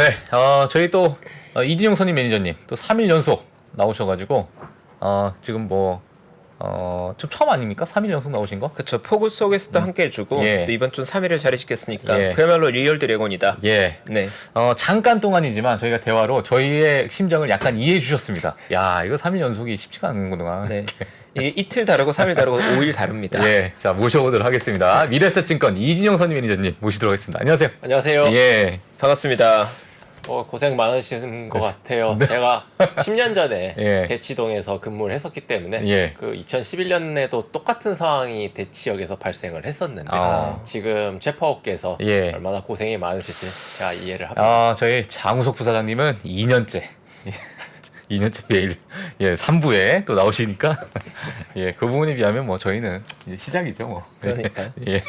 네, 저희 또 이진용 선임 매니저님 또 3일 연속 나오셔가지고 지금 좀 처음 아닙니까? 3일 연속 나오신 거? 그쵸. 폭우 속에서도 함께 해주고 예. 또 이번 주 3일을 잘해주겠으니까 예. 그야말로 리얼 드래곤이다. 예. 네. 잠깐 동안이지만 저희가 대화로 저희의 심정을 약간 이해해 주셨습니다. 야, 이거 3일 연속이 쉽지가 않은구나. 네. 이게 이틀 다르고 3일 다르고 5일 다릅니다. 예, 자 모셔보도록 하겠습니다. 미래에셋증권 이진용 선임 매니저님 모시도록 하겠습니다. 안녕하세요. 안녕하세요. 예, 반갑습니다. 고생 많으신 것 같아요. 제가 10년 전에 예. 대치동에서 근무를 했었기 때문에 예. 그 2011년에도 똑같은 상황이 대치역에서 발생을 했었는데 지금 체포업계에서 예. 얼마나 고생이 많으실지 제가 이해를 합니다. 저희 장우석 부사장님은 2년째. 2년째 매일 3부에 또 나오시니까 그 부분에 비하면 뭐 저희는 이제 시작이죠 뭐. 그러니까요. 예.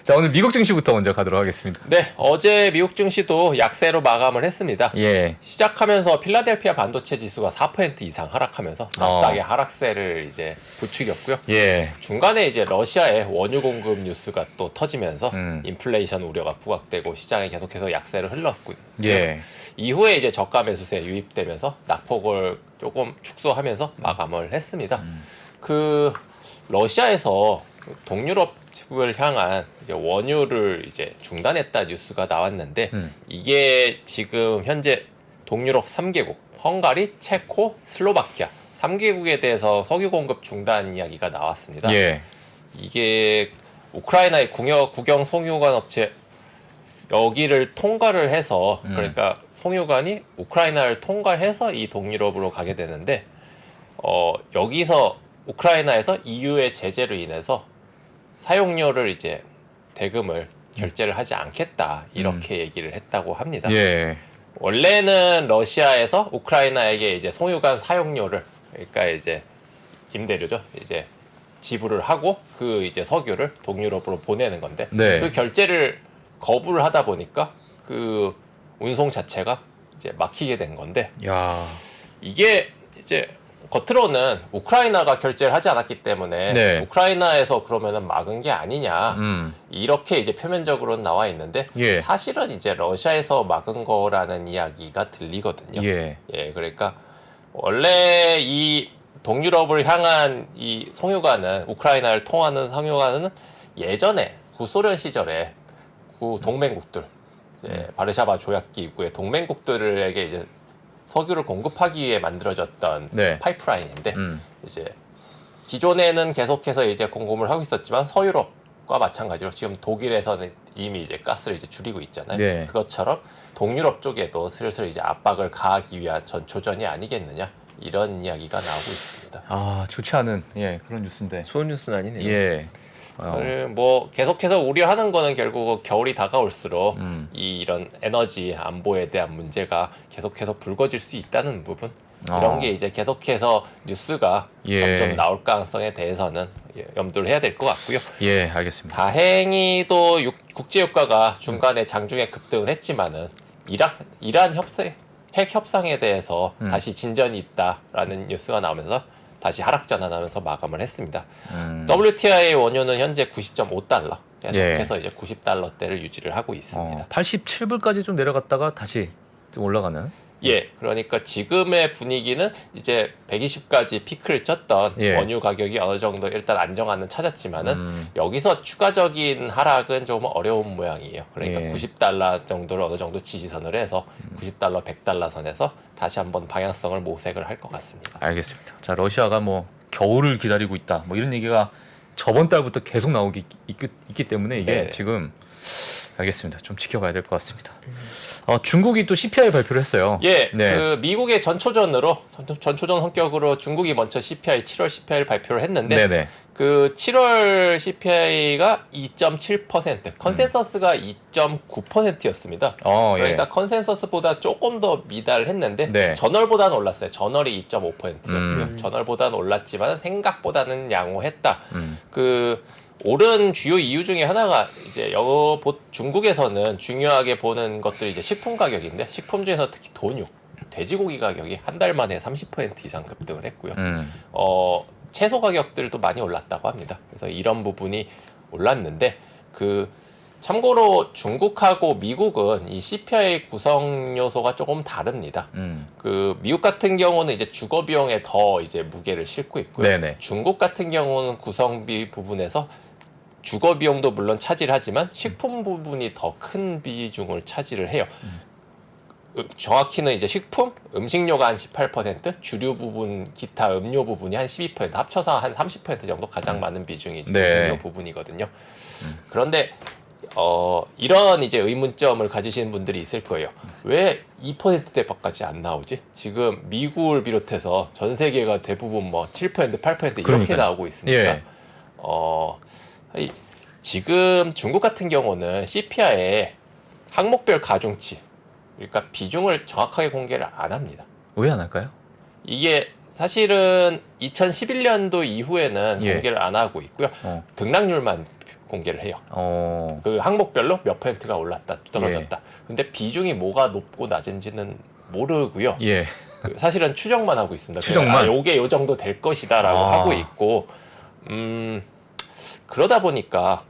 자 오늘 미국 증시부터 먼저 가도록 하겠습니다. 네, 어제 미국 증시도 약세로 마감을 했습니다. 예. 시작하면서 필라델피아 반도체 지수가 4% 이상 하락하면서 나스닥의 하락세를 이제 부추겼고요. 예. 중간에 이제 러시아의 원유 공급 뉴스가 또 터지면서 인플레이션 우려가 부각되고 시장에 계속해서 약세를 흘렀고요. 예. 이후에 이제 저가 매수세 유입되면서 낙폭을 조금 축소하면서 마감을 했습니다. 그 러시아에서 동유럽을 향한 이제 원유를 이제 중단했다 뉴스가 나왔는데 이게 지금 현재 동유럽 3개국 헝가리, 체코, 슬로바키아 3개국에 대해서 석유 공급 중단 이야기가 나왔습니다. 예. 이게 우크라이나의 국영 송유관 업체 여기를 통과를 해서 그러니까 송유관이 우크라이나를 통과해서 이 동유럽으로 가게 되는데 여기서 우크라이나에서 EU의 제재로 인해서 사용료를 이제 대금을 결제를 하지 않겠다 이렇게 얘기를 했다고 합니다. 예. 원래는 러시아에서 우크라이나에게 이제 송유관 사용료를 그러니까 이제 임대료죠. 이제 지불을 하고 그 이제 석유를 동유럽으로 보내는 건데 네. 그 결제를 거부를 하다 보니까 그 운송 자체가 이제 막히게 된 건데 야. 이게 이제 겉으로는 우크라이나가 결제를 하지 않았기 때문에 네. 우크라이나에서 그러면은 막은 게 아니냐 이렇게 이제 표면적으로는 나와 있는데 예. 사실은 이제 러시아에서 막은 거라는 이야기가 들리거든요. 예. 그러니까 원래 이 동유럽을 향한 이 송유관은 우크라이나를 통하는 송유관은 예전에 구소련 시절에 구 동맹국들 이제 바르샤바 조약 기구의 동맹국들에게 이제 석유를 공급하기 위해 만들어졌던 네. 파이프라인인데 이제 기존에는 계속해서 이제 공급을 하고 있었지만 서유럽과 마찬가지로 지금 독일에서는 이미 이제 가스를 이제 줄이고 있잖아요. 네. 그것처럼 동유럽 쪽에도 슬슬 이제 압박을 가하기 위한 전초전이 아니겠느냐 이런 이야기가 나오고 있습니다. 좋지 않은 그런 뉴스인데. 좋은 뉴스는 아니네요. 예. 뭐 계속해서 우려하는 거는 결국 겨울이 다가올수록 이런 에너지 안보에 대한 문제가 계속해서 불거질 수 있다는 부분 이런 게 이제 계속해서 뉴스가 점점 나올 가능성에 대해서는 염두를 해야 될 것 같고요. 예, 알겠습니다. 다행히도 국제유가가 중간에 장중에 급등을 했지만은 이란 핵 협상에 대해서 다시 진전이 있다라는 뉴스가 나오면서 다시 하락 전환하면서 마감을 했습니다. WTI 원유는 현재 90.5달러 계속해서 이제 90달러대를 유지를 하고 있습니다. 87불까지 좀 내려갔다가 다시 좀 올라가는. 그러니까 지금의 분위기는 이제 120까지 피크를 쳤던 원유 가격이 어느 정도 일단 안정화는 찾았지만은 여기서 추가적인 하락은 좀 어려운 모양이에요. 그러니까 90달러 정도를 어느 정도 지지선을 해서 90달러, 100달러 선에서 다시 한번 방향성을 모색을 할 것 같습니다. 알겠습니다. 자, 러시아가 뭐 겨울을 기다리고 있다. 뭐 이런 얘기가 저번 달부터 계속 나오기 있기 때문에 이게 지금 알겠습니다. 좀 지켜봐야 될 것 같습니다. 중국이 또 CPI 발표를 했어요. 그 미국의 전초전 성격으로 중국이 먼저 7월 CPI를 발표를 했는데 그 7월 CPI가 2.7%, 컨센서스가 2.9%였습니다. 그러니까 컨센서스보다 조금 더 미달했는데 전월보다는 올랐어요. 전월이 2.5%였으며 전월보다는 올랐지만 생각보다는 양호했다. 그 오른 주요 이유 중에 하나가 이제 중국에서는 중요하게 보는 것들이 이제 식품 가격인데 식품 중에서 특히 돈육, 돼지고기 가격이 한 달 만에 30% 이상 급등을 했고요. 채소 가격들도 많이 올랐다고 합니다. 그래서 이런 부분이 올랐는데 그 참고로 중국하고 미국은 이 CPI 구성 요소가 조금 다릅니다. 그 미국 같은 경우는 이제 주거 비용에 더 이제 무게를 싣고 있고요. 네네. 중국 같은 경우는 구성비 부분에서 주거 비용도 물론 차지를 하지만 식품 부분이 더 큰 비중을 차지를 해요. 정확히는 이제 식품, 음식료가 한 18%, 주류 부분, 기타 음료 부분이 한 12%, 합쳐서 한 30% 정도 가장 많은 비중이 이제 네. 음식료 부분이거든요. 그런데 이런 이제 의문점을 가지시는 분들이 있을 거예요. 왜 2%대밖에 안 나오지? 지금 미국을 비롯해서 전 세계가 대부분 뭐 7%, 8% 이렇게 그러니까요. 나오고 있으니까 예. 지금 중국 같은 경우는 CPI에 항목별 가중치, 그러니까 비중을 정확하게 공개를 안 합니다. 왜 안 할까요? 이게 사실은 2011년도 이후에는 예. 공개를 안 하고 있고요. 등락률만 공개를 해요. 그 항목별로 몇 퍼센트가 올랐다, 떨어졌다. 근데 비중이 뭐가 높고 낮은지는 모르고요. 예. 사실은 추정만 하고 있습니다. 추정만? 요게 요 정도 될 것이다라고 하고 있고, 그러다 보니까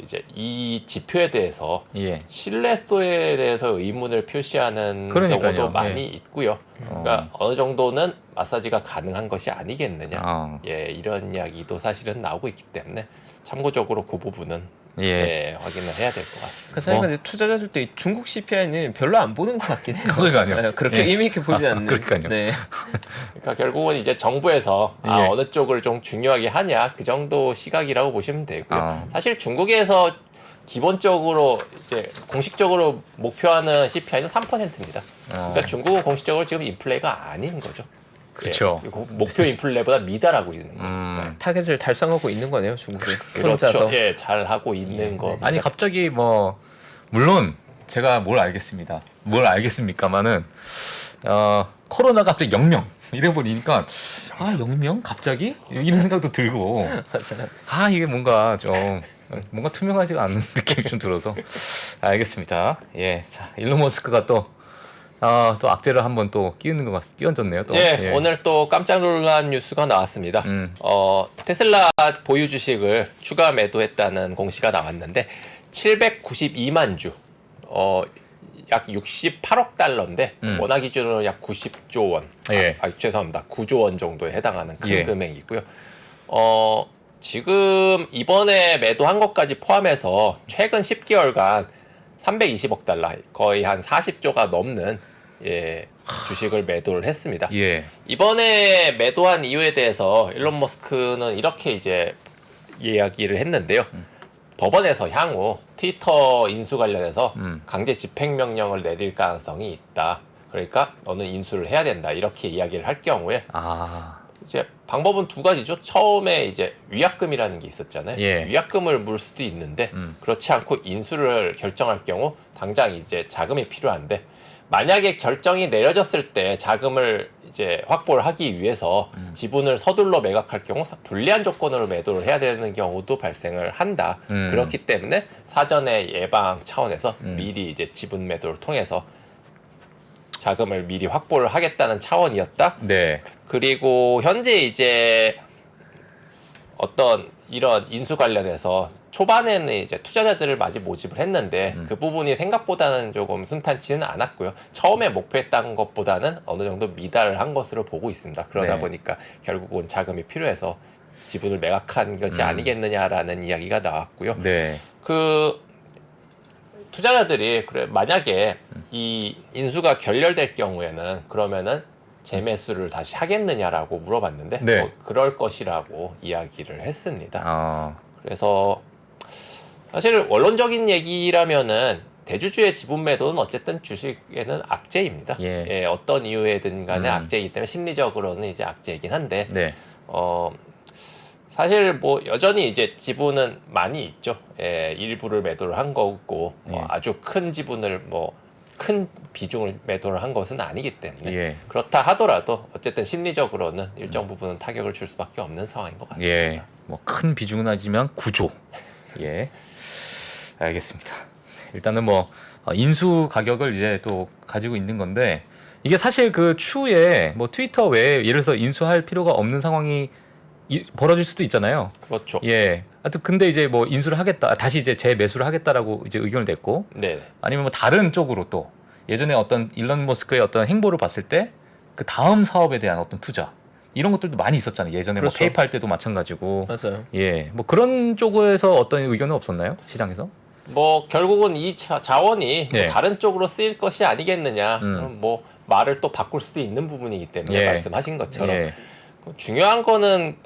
이제 이 지표에 대해서 예. 신뢰도에 대해서 의문을 표시하는 그러니까요. 경우도 많이 예. 있고요. 그러니까 어느 정도는 마사지가 가능한 것이 아니겠느냐. 예, 이런 이야기도 사실은 나오고 있기 때문에 참고적으로 그 부분은 예. 확인을 해야 될 것 같습니다. 그 사이가 투자자들도 이 중국 CPI는 별로 안 보는 것 같긴 해요. 그러니까요. 네, 그렇게 예. 의미 있게 보지 않는. 그러니까요. 네. 그러니까 결국은 이제 정부에서 예. 어느 쪽을 좀 중요하게 하냐 그 정도 시각이라고 보시면 되고요. 아. 사실 중국에서 기본적으로 이제 공식적으로 목표하는 CPI는 3%입니다. 그러니까 중국은 공식적으로 지금 인플레가 아닌 거죠. 그렇죠. 예, 목표 인플레보다 미달하고 있는 거니까. 타겟을 달성하고 있는 거네요, 중국이. 그렇죠. 혼자서. 예, 잘 하고 있는 거. 아니 갑자기 뭐 물론 제가 뭘 알겠습니다. 뭘 알겠습니까마는 코로나가 갑자기 0명 이래 버리니까 0명 갑자기 이런 생각도 들고 맞아요. 이게 뭔가 좀 뭔가 투명하지가 않은 느낌이 좀 들어서 알겠습니다. 예, 자 일론 머스크가 또 악재를 한번 또 끼얹었네요. 또. 예, 오늘 또 깜짝 놀란 뉴스가 나왔습니다. 테슬라 보유 주식을 추가 매도했다는 공시가 나왔는데 792만 주, 약 68억 달러인데 원화 기준으로 약 90조 원, 예. 죄송합니다, 9조 원 정도에 해당하는 큰 예. 금액이고요. 지금 이번에 매도한 것까지 포함해서 최근 10개월간 320억 달러, 거의 한 40조가 넘는 주식을 매도를 했습니다. 예. 이번에 매도한 이유에 대해서 일론 머스크는 이렇게 이제 이야기를 했는데요. 법원에서 향후 트위터 인수 관련해서 강제 집행 명령을 내릴 가능성이 있다. 그러니까 너는 인수를 해야 된다. 이렇게 이야기를 할 경우에 이제 방법은 두 가지죠. 처음에 이제 위약금이라는 게 있었잖아요. 예. 위약금을 물 수도 있는데 그렇지 않고 인수를 결정할 경우 당장 이제 자금이 필요한데 만약에 결정이 내려졌을 때 자금을 이제 확보를 하기 위해서 지분을 서둘러 매각할 경우 불리한 조건으로 매도를 해야 되는 경우도 발생을 한다. 그렇기 때문에 사전에 예방 차원에서 미리 이제 지분 매도를 통해서 자금을 미리 확보를 하겠다는 차원이었다. 네. 그리고 현재 이제 어떤 이런 인수 관련해서 초반에는 이제 투자자들을 많이 모집을 했는데 그 부분이 생각보다는 조금 순탄치는 않았고요. 처음에 목표했던 것보다는 어느 정도 미달을 한 것으로 보고 있습니다. 그러다 네. 보니까 결국은 자금이 필요해서 지분을 매각한 것이 아니겠느냐라는 이야기가 나왔고요. 네. 그 투자자들이 만약에 이 인수가 결렬될 경우에는 그러면은 재매수를 다시 하겠느냐라고 물어봤는데 네. 그럴 것이라고 이야기를 했습니다. 그래서 사실 원론적인 얘기라면은 대주주의 지분 매도는 어쨌든 주식에는 악재입니다. 예. 어떤 이유에든 간에 악재이기 때문에 심리적으로는 이제 악재이긴 한데 네. 사실 뭐 여전히 이제 지분은 많이 있죠. 일부를 매도를 한 거고 아주 큰 지분을 큰 비중을 매도를 한 것은 아니기 때문에 그렇다 하더라도 어쨌든 심리적으로는 일정 부분은 타격을 줄 수밖에 없는 상황인 것 같습니다. 예. 뭐 큰 비중은 하지만 구조. 예. 알겠습니다. 일단은 뭐 인수 가격을 이제 또 가지고 있는 건데 이게 사실 그 추후에 뭐 트위터 외에 예를 들어서 인수할 필요가 없는 상황이 벌어질 수도 있잖아요. 그렇죠. 예. 하여튼 근데 이제 뭐 인수를 하겠다, 다시 이제 재매수를 하겠다라고 이제 의견을 냈고, 네. 아니면 뭐 다른 쪽으로 또 예전에 어떤 일론 머스크의 어떤 행보를 봤을 때 그 다음 사업에 대한 어떤 투자 이런 것들도 많이 있었잖아요. 예전에 그렇죠. 뭐 페이팔 때도 마찬가지고. 맞아요. 예. 뭐 그런 쪽에서 어떤 의견은 없었나요? 시장에서? 뭐 결국은 이 자원이 네. 다른 쪽으로 쓰일 것이 아니겠느냐. 음. 뭐 말을 또 바꿀 수도 있는 부분이기 때문에 예. 말씀하신 것처럼 예. 중요한 거는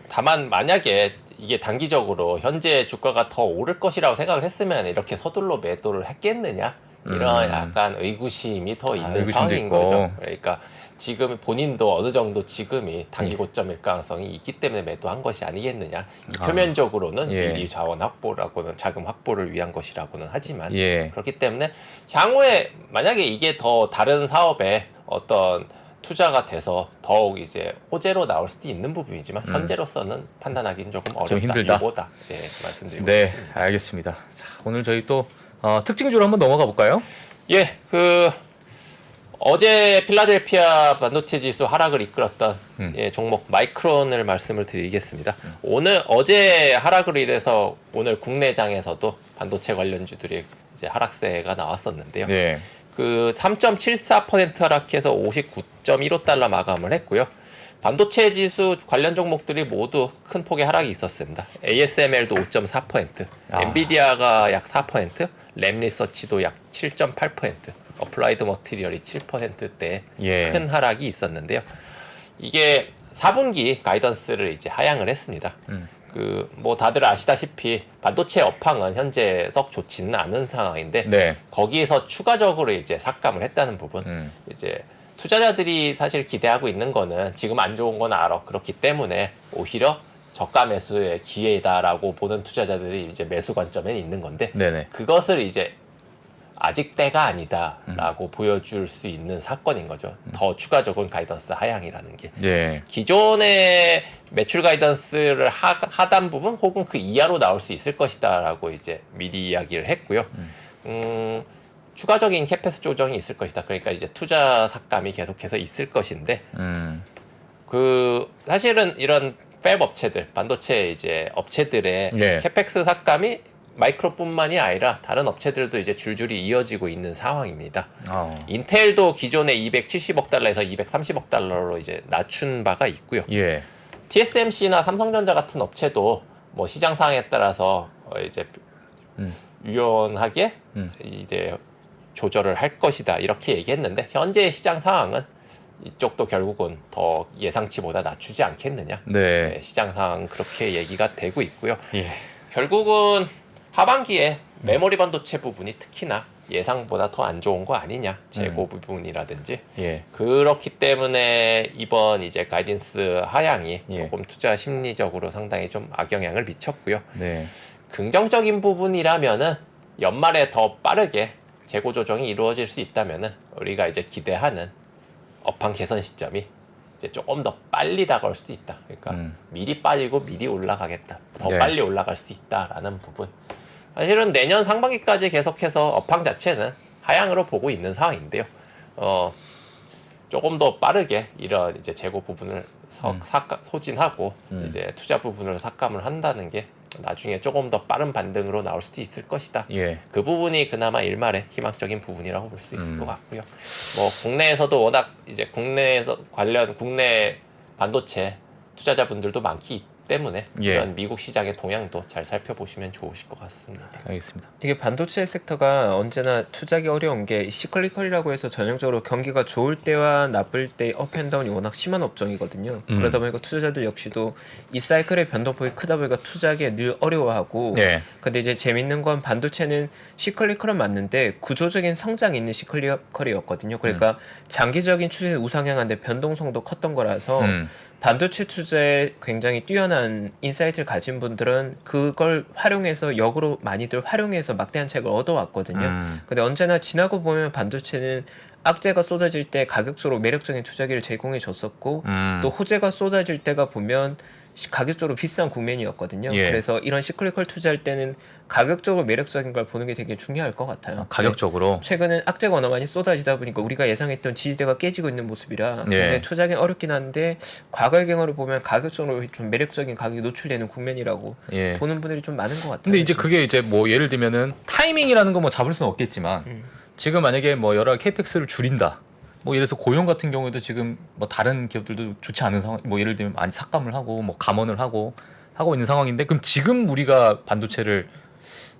다만 만약에 이게 단기적으로 현재 주가가 더 오를 것이라고 생각을 했으면 이렇게 서둘러 매도를 했겠느냐 이런 약간 의구심이 더 있는 의구심도 상황인 있고. 거죠. 그러니까 지금 본인도 어느 정도 지금이 단기 고점일 가능성이 있기 때문에 매도한 것이 아니겠느냐. 표면적으로는 예. 미리 자원 확보라고는 자금 확보를 위한 것이라고는 하지만 예. 그렇기 때문에 향후에 만약에 이게 더 다른 사업에 어떤 투자가 돼서 더욱 이제 호재로 나올 수도 있는 부분이지만 현재로서는 판단하기는 조금 어렵다. 힘들다. 이보다 말씀드리고 네, 싶습니다. 알겠습니다. 자, 오늘 저희 또 특징주로 한번 넘어가 볼까요? 예, 어제 필라델피아 반도체 지수 하락을 이끌었던 종목 마이크론을 말씀을 드리겠습니다. 어제 하락으로 인해서 오늘 국내장에서도 반도체 관련주들이 이제 하락세가 나왔었는데요. 네. 3.74% 하락해서 59.15달러 마감을 했고요. 반도체 지수 관련 종목들이 모두 큰 폭의 하락이 있었습니다. ASML도 5.4%, 엔비디아가 약 4%, 램리서치도 약 7.8%, 어플라이드 머티리얼이 7%대 예. 큰 하락이 있었는데요. 이게 4분기 가이던스를 이제 하향을 했습니다. 뭐 다들 아시다시피 반도체 업황은 현재 썩 좋지는 않은 상황인데 네. 거기에서 추가적으로 이제 삭감을 했다는 부분 이제 투자자들이 사실 기대하고 있는 거는 지금 안 좋은 건 알아. 그렇기 때문에 오히려 저가 매수의 기회다라고 보는 투자자들이 이제 매수 관점에 있는 건데 네네. 그것을 이제 아직 때가 아니다라고 보여줄 수 있는 사건인 거죠. 더 추가적인 가이던스 하향이라는 게. 예. 기존의 매출 가이던스를 하단 부분 혹은 그 이하로 나올 수 있을 것이다라고 이제 미리 이야기를 했고요. 추가적인 캐패스 조정이 있을 것이다. 그러니까 이제 투자 삭감이 계속해서 있을 것인데 사실은 이런 팹 업체들, 반도체 이제 업체들의 예. 캐펙스 삭감이 마이크로뿐만이 아니라 다른 업체들도 이제 줄줄이 이어지고 있는 상황입니다. 인텔도 기존에 270억 달러에서 230억 달러로 이제 낮춘 바가 있고요. 예. TSMC나 삼성전자 같은 업체도 뭐 시장 상황에 따라서 이제 유연하게 이제 조절을 할 것이다 이렇게 얘기했는데 현재의 시장 상황은 이쪽도 결국은 더 예상치보다 낮추지 않겠느냐. 네. 시장 상황 그렇게 얘기가 되고 있고요. 예. 결국은 하반기에 메모리 반도체 부분이 특히나 예상보다 더 안 좋은 거 아니냐. 재고 부분이라든지. 예. 그렇기 때문에 이번 이제 가이던스 하향이 예. 조금 투자 심리적으로 상당히 좀 악영향을 미쳤고요. 네. 긍정적인 부분이라면은 연말에 더 빠르게 재고 조정이 이루어질 수 있다면은 우리가 이제 기대하는 업황 개선 시점이 이제 조금 더 빨리 다가올 수 있다. 그러니까 미리 빠지고 미리 올라가겠다. 더 네. 빨리 올라갈 수 있다라는 부분. 사실은 내년 상반기까지 계속해서 업황 자체는 하향으로 보고 있는 상황인데요. 조금 더 빠르게 이런 이제 재고 부분을 소진하고 이제 투자 부분을 삭감을 한다는 게 나중에 조금 더 빠른 반등으로 나올 수도 있을 것이다. 예. 그 부분이 그나마 일말의 희망적인 부분이라고 볼 수 있을 것 같고요. 뭐 국내에서도 워낙 이제 국내 반도체 투자자분들도 많기 때문에 예. 이런 미국 시장의 동향도 잘 살펴보시면 좋으실 것 같습니다. 알겠습니다. 이게 반도체 섹터가 언제나 투자하기 어려운 게 시클리컬이라고 해서 전형적으로 경기가 좋을 때와 나쁠 때 업앤다운이 워낙 심한 업종이거든요. 그러다 보니까 투자자들 역시도 이 사이클의 변동폭이 크다 보니까 투자하기 늘 어려워하고 예. 근데 이제 재밌는 건 반도체는 시클리컬은 맞는데 구조적인 성장이 있는 시클리컬이었거든요. 그러니까 장기적인 추세는 우상향한데 변동성도 컸던 거라서 반도체 투자에 굉장히 뛰어난 인사이트를 가진 분들은 그걸 활용해서 역으로 많이들 활용해서 막대한 차익을 얻어왔거든요. 근데 언제나 지나고 보면 반도체는 악재가 쏟아질 때 가격적으로 매력적인 투자기를 제공해 줬었고 또 호재가 쏟아질 때가 보면 가격적으로 비싼 국면이었거든요. 예. 그래서 이런 시클리컬 투자할 때는 가격적으로 매력적인 걸 보는 게 되게 중요할 것 같아요. 가격적으로. 네. 최근은 악재가 워낙 많이 쏟아지다 보니까 우리가 예상했던 지지대가 깨지고 있는 모습이라 굉장히 투자하기 어렵긴 한데 과거의 경우를 보면 가격적으로 좀 매력적인 가격이 노출되는 국면이라고 보는 분들이 좀 많은 것 같아요. 근데 이제 그게 이제 뭐 예를 들면은 타이밍이라는 거 뭐 잡을 수는 없겠지만 지금 만약에 뭐 여러 캐펙스를 줄인다. 뭐 예를 들어서 고용 같은 경우에도 지금 뭐 다른 기업들도 좋지 않은 상황, 뭐 예를 들면 많이 삭감을 하고 뭐 감원을 하고 있는 상황인데 그럼 지금 우리가 반도체를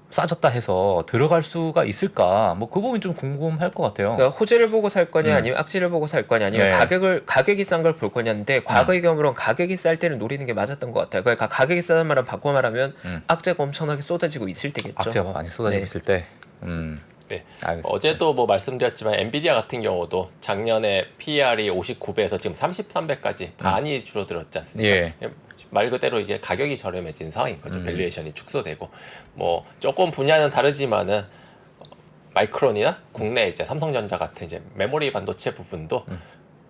싸졌다 해서 들어갈 수가 있을까? 뭐 그 부분이 좀 궁금할 것 같아요. 그러니까 호재를 보고 살 거냐 아니면 악재를 보고 살 거냐 아니면 가격이 싼 걸 볼 거냐인데 과거의 경우로는 가격이 쌀 때를 노리는 게 맞았던 것 같아요. 그러니까 가격이 싸다는 말은 바꿔 말하면 악재가 엄청나게 쏟아지고 있을 때겠죠. 악재가 많이 쏟아지고 있을 때. 네. 알겠습니다. 어제도 뭐 말씀드렸지만 엔비디아 같은 경우도 작년에 PER이 59배에서 지금 33배까지 많이 줄어들었지 않습니까? 말 그대로 이게 가격이 저렴해진 상황인 거죠. 밸류에이션이 축소되고 뭐 조금 분야는 다르지만은 마이크론이나 국내 이제 삼성전자 같은 이제 메모리 반도체 부분도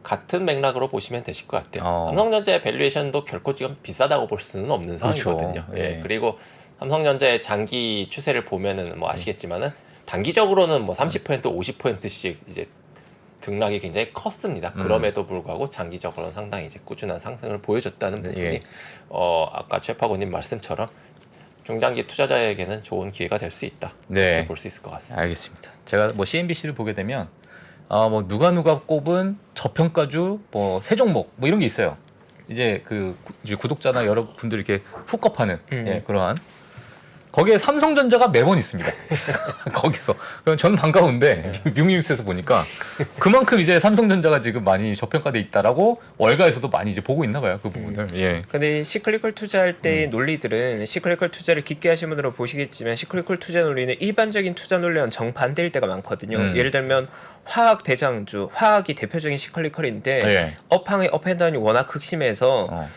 같은 맥락으로 보시면 되실 것 같아요. 삼성전자의 밸류에이션도 결코 지금 비싸다고 볼 수는 없는 상황이거든요. 그렇죠. 예. 그리고 삼성전자의 장기 추세를 보면은 뭐 아시겠지만은 단기적으로는 뭐 30% 50%씩 이제 등락이 굉장히 컸습니다. 그럼에도 불구하고 장기적으로는 상당히 이제 꾸준한 상승을 보여줬다는 부분이 아까 최파고님 말씀처럼 중장기 투자자에게는 좋은 기회가 될 수 있다. 이렇게 볼 수 있을 것 같습니다. 알겠습니다. 제가 뭐 CNBC를 보게 되면 뭐 누가 꼽은 저평가주 뭐 세 종목 뭐 이런 게 있어요. 이제 그 이제 구독자나 여러분들 이렇게 훅업하는 그러한. 거기에 삼성전자가 매번 있습니다. 거기서. 그럼 저는 반가운데 미국뉴스에서 보니까 그만큼 이제 삼성전자가 지금 많이 저평가돼 있다라고 월가에서도 많이 이제 보고 있나 봐요. 그 부분을. 근데 시클리컬 투자할 때의 논리들은 시클리컬 투자를 깊게 하신 분들은 보시겠지만 시클리컬 투자 논리는 일반적인 투자 논리와는 정반대일 때가 많거든요. 예를 들면 화학 대장주, 화학이 대표적인 시클리컬인데 업황의 업앤다운이 워낙 극심해서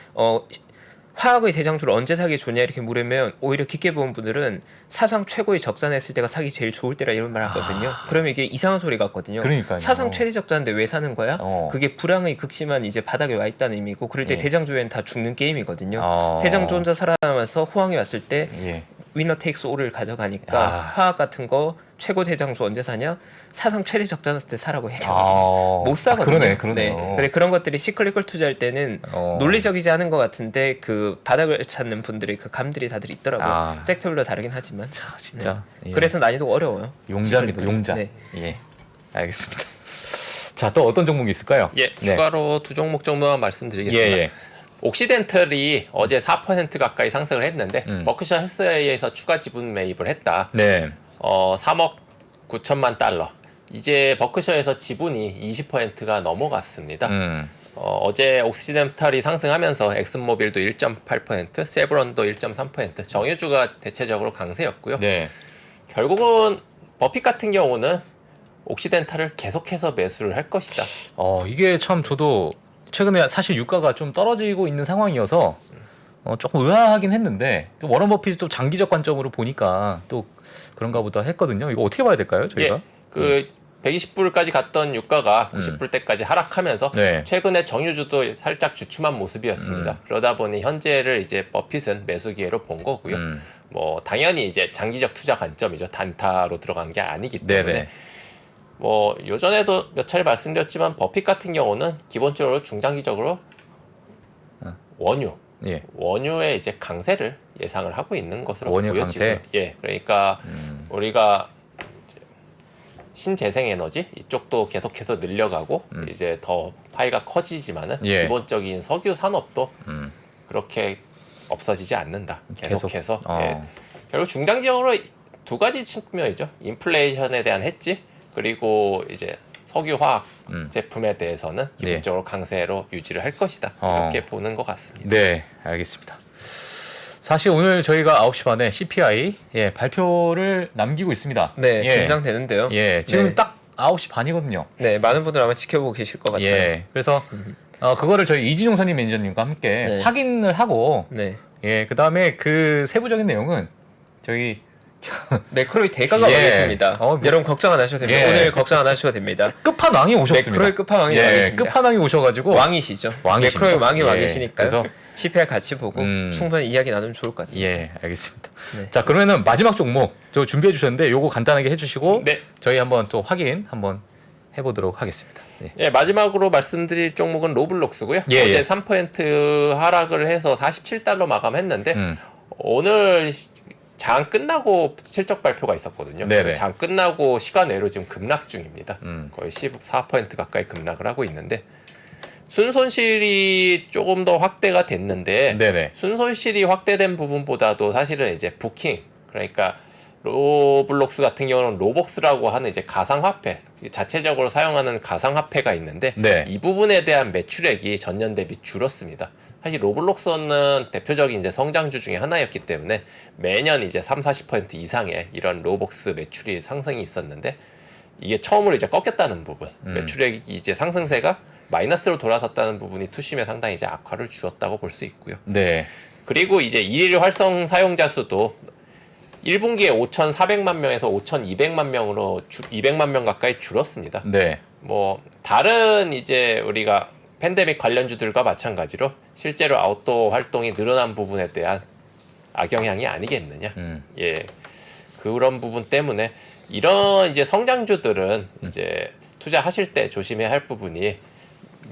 화학의 대장주를 언제 사기 좋냐 이렇게 물으면 오히려 깊게 본 분들은 사상 최고의 적자냈을 때가 사기 제일 좋을 때라 이런 말 하거든요. 그러면 이게 이상한 소리 같거든요. 그러니까요. 사상 최대 적자인데 왜 사는 거야? 그게 불황의 극심한 이제 바닥에 와 있다는 의미고 그럴 때 대장주에는 다 죽는 게임이거든요. 대장주 혼자 살아남아서 호황이 왔을 때 위너 테이크스 올을 가져가니까 화학 같은 거 최고 대장주 언제 사냐? 사상 최대 적자 났을 때 사라고 얘기하거든요. 못 사거든요. 그러네요. 근데 그런 것들이 시클리컬 투자할 때는 논리적이지 않은 것 같은데 그 바닥을 찾는 분들의 그 감들이 다들 있더라고요. 섹터별로 다르긴 하지만. 진짜. 그래서 난이도 어려워요. 용자입니다. 용자. 알겠습니다. 자, 또 어떤 종목이 있을까요? 추가로 두 종목 정도만 말씀드리겠습니다. 옥시덴털이 어제 4% 가까이 상승을 했는데 버크셔 해서웨이에서 추가 지분 매입을 했다. 3억 9천만 달러. 이제 버크셔에서 지분이 20%가 넘어갔습니다. 어제 옥시덴털이 상승하면서 엑슨모빌도 1.8%, 세브론도 1.3%, 정유주가 대체적으로 강세였고요. 결국은 버핏 같은 경우는 옥시덴탈을 계속해서 매수를 할 것이다. 이게 참 저도 최근에 사실 유가가 좀 떨어지고 있는 상황이어서 조금 의아하긴 했는데 또 워런 버핏이 또 장기적 관점으로 보니까 또 그런가 보다 했거든요. 이거 어떻게 봐야 될까요, 저희가? 120불까지 갔던 유가가 90불대까지 하락하면서 최근에 정유주도 살짝 주춤한 모습이었습니다. 그러다 보니 현재를 이제 버핏은 매수 기회로 본 거고요. 뭐 당연히 이제 장기적 투자 관점이죠. 단타로 들어간 게 아니기 때문에. 뭐 요전에도 몇 차례 말씀드렸지만 버핏 같은 경우는 기본적으로 중장기적으로 원유의 이제 강세를 예상을 하고 있는 것으로 보여지고요. 그러니까 우리가 신재생에너지 이쪽도 계속해서 늘려가고 이제 더 파이가 커지지만은 기본적인 석유 산업도 그렇게 없어지지 않는다. 계속해서 결국 중장기적으로 두 가지 측면이죠. 인플레이션에 대한 해지 그리고 이제 석유화학 제품에 대해서는 기본적으로 강세로 유지를 할 것이다. 이렇게 보는 것 같습니다. 네, 알겠습니다. 사실 오늘 저희가 9시 반에 CPI 발표를 남기고 있습니다. 긴장되는데요. 지금 딱 9시 반이거든요. 많은 분들 아마 지켜보고 계실 것 같아요. 그래서 그거를 저희 이진용 선임 매니저님과 함께 확인을 하고 그 다음에 그 세부적인 내용은 저희 매크로의 대가가 예. 와 계십니다. 여러분 걱정 안 하셔도 됩니다. 예. 오늘 걱정 안 하셔도 됩니다. 끝판왕이 오셨습니다. 매크로의 끝판왕이 와 계십니다. 끝판왕이 오셔가지고 왕이시죠. 왕이십니다. 매크로의 왕이 예. 왕이시니까요. 그래서 CPR 같이 보고 충분히 이야기 나누면 좋을 것 같습니다. 예, 알겠습니다. 네. 자, 그러면은 마지막 종목 저 준비해 주셨는데 요거 간단하게 해주시고 네. 저희 한번 또 확인 한번 해보도록 하겠습니다. 네. 예, 마지막으로 말씀드릴 종목은 로블록스고요. 예, 어제 예. 3% 하락을 해서 47달러 마감했는데 오늘 장 끝나고 실적 발표가 있었거든요. 네네. 장 끝나고 시간 외로 지금 급락 중입니다. 거의 14% 가까이 급락을 하고 있는데 순손실이 조금 더 확대가 됐는데 네네. 순손실이 확대된 부분보다도 사실은 이제 부킹, 그러니까 로블록스 같은 경우는 로벅스라고 하는 이제 가상화폐, 자체적으로 사용하는 가상화폐가 있는데 네. 이 부분에 대한 매출액이 전년 대비 줄었습니다. 사실 로블록스는 대표적인 이제 성장주 중에 하나였기 때문에 매년 이제 30-40% 이상의 이런 로벅스 매출이 상승이 있었는데 이게 처음으로 이제 꺾였다는 부분, 매출액이 이제 상승세가 마이너스로 돌아섰다는 부분이 투심에 상당히 이제 악화를 주었다고 볼 수 있고요. 네. 그리고 이제 일일 활성 사용자 수도 1분기에 5,400만 명에서 5,200만 명으로 200만 명 가까이 줄었습니다. 네. 뭐 다른 이제 우리가 팬데믹 관련주들과 마찬가지로 실제로 아웃도어 활동이 늘어난 부분에 대한 악영향이 아니겠느냐. 예, 그런 부분 때문에 이런 이제 성장주들은 이제 투자하실 때 조심해야 할 부분이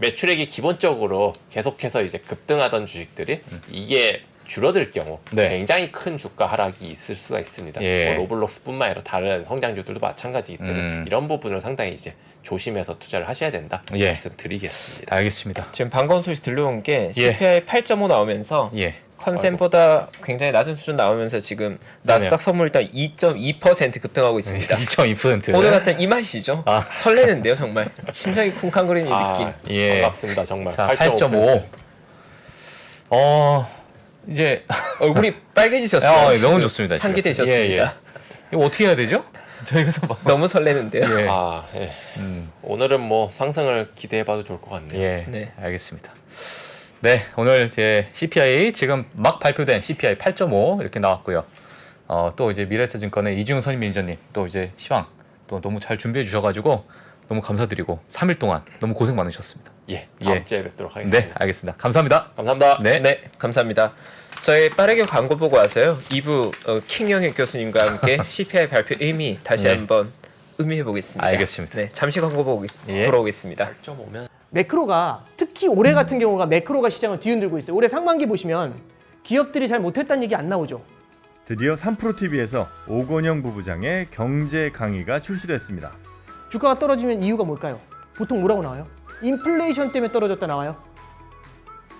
매출액이 기본적으로 계속해서 이제 급등하던 주식들이 이게 줄어들 경우 네. 굉장히 큰 주가 하락이 있을 수가 있습니다. 예. 뭐 로블록스뿐만 아니라 다른 성장주들도 마찬가지이기 때문에 이런 부분을 상당히 이제 조심해서 투자를 하셔야 된다 예. 말씀드리겠습니다. 알겠습니다. 지금 반가운 소식 들려온 게 예. CPI 8.5 나오면서 예. 컨센보다 굉장히 낮은 수준 나오면서 지금 나스닥 선물일단 2.2% 급등하고 있습니다. 2.2%. 오늘 같은 이 맛이죠. 아. 설레는데요, 정말. 심장이 쿵쾅거리는 이 느낌. 예. 반갑습니다, 정말. 자, 8.5. 이제 얼굴이 빨개지셨어요. 너무 좋습니다. 상기되셨습니다. 예, 예. 이거 어떻게 해야 되죠? 저희가서 막 너무 설레는데요. 예. 예. 오늘은 뭐 상승을 기대해봐도 좋을 것 같네요. 예. 네. 알겠습니다. 네, 오늘 제 CPI 지금 막 발표된 CPI 8.5 이렇게 나왔고요. 또 이제 미래에셋증권의 이지훈 선임 매니저님 또 이제 시황 또 너무 잘 준비해 주셔가지고 너무 감사드리고 3일 동안 너무 고생 많으셨습니다. 예, 다음 예. 주에 뵙도록 하겠습니다. 네, 알겠습니다. 감사합니다. 감사합니다. 네. 네, 감사합니다. 저희 빠르게 광고 보고 와서요. 2부 킹영혁 교수님과 함께 CPI 발표 의미 다시 네. 한번 의미해 보겠습니다. 알겠습니다. 네, 잠시 광고 보고 예. 돌아오겠습니다. 8.5면 매크로가 특히 올해 같은 경우가 매크로가 시장을 뒤흔들고 있어요. 올해 상반기 보시면 기업들이 잘 못했다는 얘기 안 나오죠. 드디어 3프로TV에서 오건영 부부장의 경제 강의가 출시됐습니다. 주가가 떨어지면 이유가 뭘까요? 보통 뭐라고 나와요? 인플레이션 때문에 떨어졌다 나와요.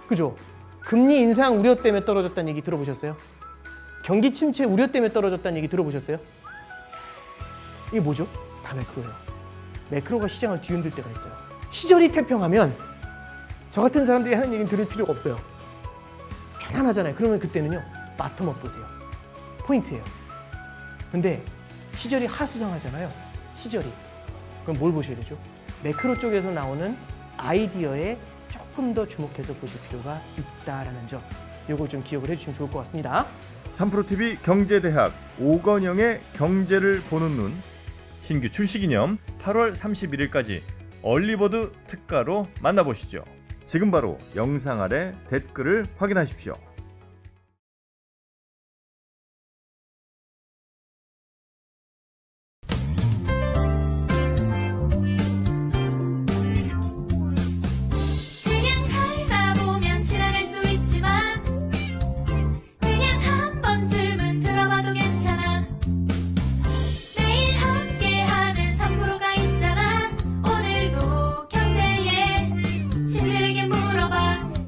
그죠? 금리 인상 우려 때문에 떨어졌다는 얘기 들어보셨어요? 경기 침체 우려 때문에 떨어졌다는 얘기 들어보셨어요? 이게 뭐죠? 다 매크로예요. 매크로가 시장을 뒤흔들 때가 있어요. 시절이 태평하면 저 같은 사람들이 하는 얘기는 들을 필요가 없어요. 편안하잖아요. 그러면 그때는요. 바텀업 보세요. 포인트예요. 근데 시절이 하수상하잖아요. 시절이. 그럼 뭘 보셔야 되죠? 매크로 쪽에서 나오는 아이디어에 조금 더 주목해서 보실 필요가 있다라는 점. 요거 좀 기억을 해주시면 좋을 것 같습니다. 3프로TV 경제대학 오건영의 경제를 보는 눈 신규 출시 기념 8월 31일까지 얼리버드 특가로 만나보시죠. 지금 바로 영상 아래 댓글을 확인하십시오.